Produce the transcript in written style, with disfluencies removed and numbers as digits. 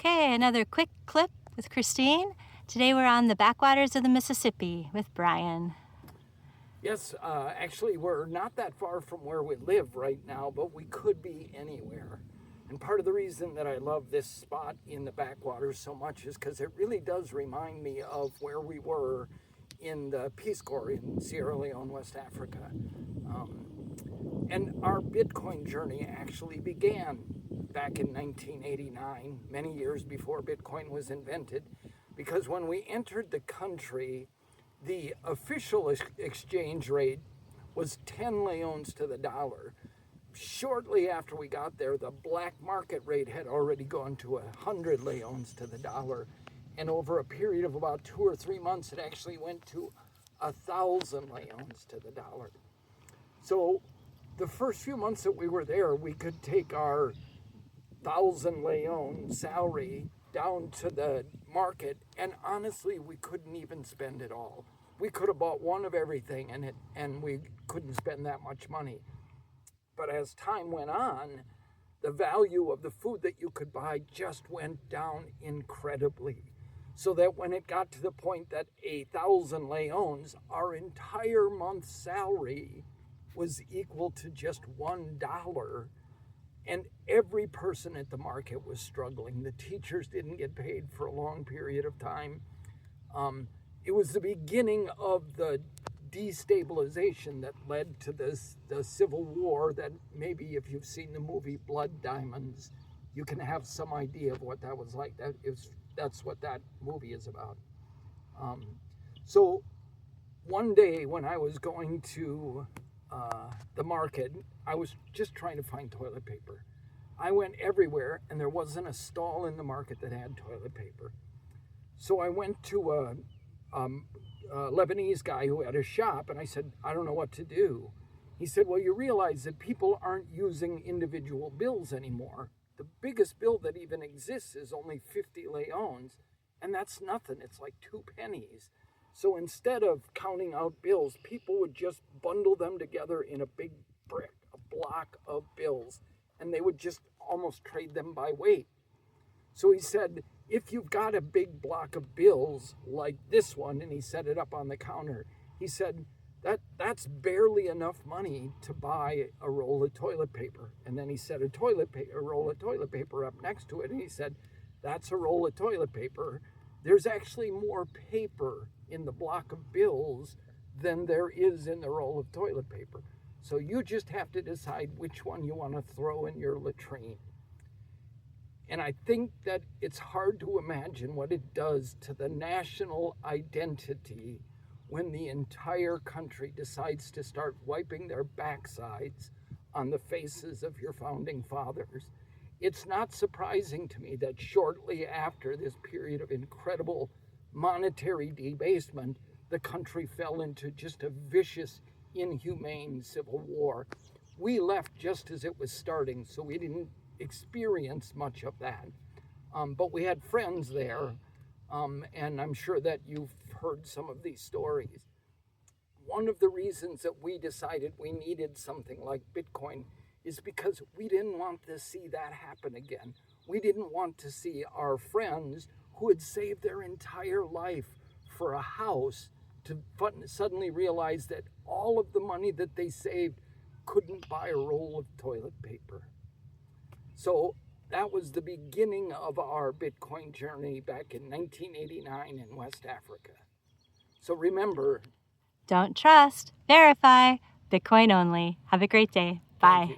Okay, another quick clip with Christine. Today we're on the backwaters of the Mississippi with Brian. Yes, actually, we're not that far from where we live right now, but we could be anywhere. And part of the reason that I love this spot in the backwaters so much is because it really does remind me of where we were in the Peace Corps in Sierra Leone, West Africa. And our Bitcoin journey actually began back in 1989, many years before Bitcoin was invented, because when we entered the country, the official exchange rate was 10 leones to the dollar. Shortly after we got there, the black market rate had already gone to 100 leones to the dollar. And over a period of about 2 or 3 months, it actually went to 1,000 leones to the dollar. So the first few months that we were there, we could take our 1,000 leone salary down to the market, and honestly, we couldn't even spend it all. We could have bought one of everything, and we couldn't spend that much money. But as time went on, the value of the food that you could buy just went down incredibly. So that when it got to the point that 1,000 leones, our entire month's salary was equal to just $1. And every person at the market was struggling. The teachers didn't get paid for a long period of time. It was the beginning of the destabilization that led to the Civil War that maybe if you've seen the movie Blood Diamonds, you can have some idea of what that was like. That's what that movie is about. So one day when I was going to the market, I was just trying to find toilet paper. I went everywhere and there wasn't a stall in the market that had toilet paper. So I went to a Lebanese guy who had a shop, and I said, I don't know what to do. He said, well, you realize that people aren't using individual bills anymore. The biggest bill that even exists is only 50 leones, and that's nothing. It's like 2 pennies. So instead of counting out bills, people would just bundle them together in a big brick, a block of bills, and they would just almost trade them by weight. So he said, if you've got a big block of bills like this one, and he set it up on the counter, he said, that's barely enough money to buy a roll of toilet paper. And then he set a roll of toilet paper up next to it, and he said, that's a roll of toilet paper. There's actually more paper in the block of bills than there is in the roll of toilet paper. So you just have to decide which one you want to throw in your latrine. And I think that it's hard to imagine what it does to the national identity when the entire country decides to start wiping their backsides on the faces of your founding fathers. It's not surprising to me that shortly after this period of incredible monetary debasement, the country fell into just a vicious, inhumane civil war. We left just as it was starting, so we didn't experience much of that. But we had friends there, and I'm sure that you've heard some of these stories. One of the reasons that we decided we needed something like Bitcoin is because we didn't want to see that happen again. We didn't want to see our friends who had saved their entire life for a house to suddenly realize that all of the money that they saved couldn't buy a roll of toilet paper. So that was the beginning of our Bitcoin journey back in 1989 in West Africa. So remember, Don't trust, verify, Bitcoin only. Have a great day. Bye. Thank you.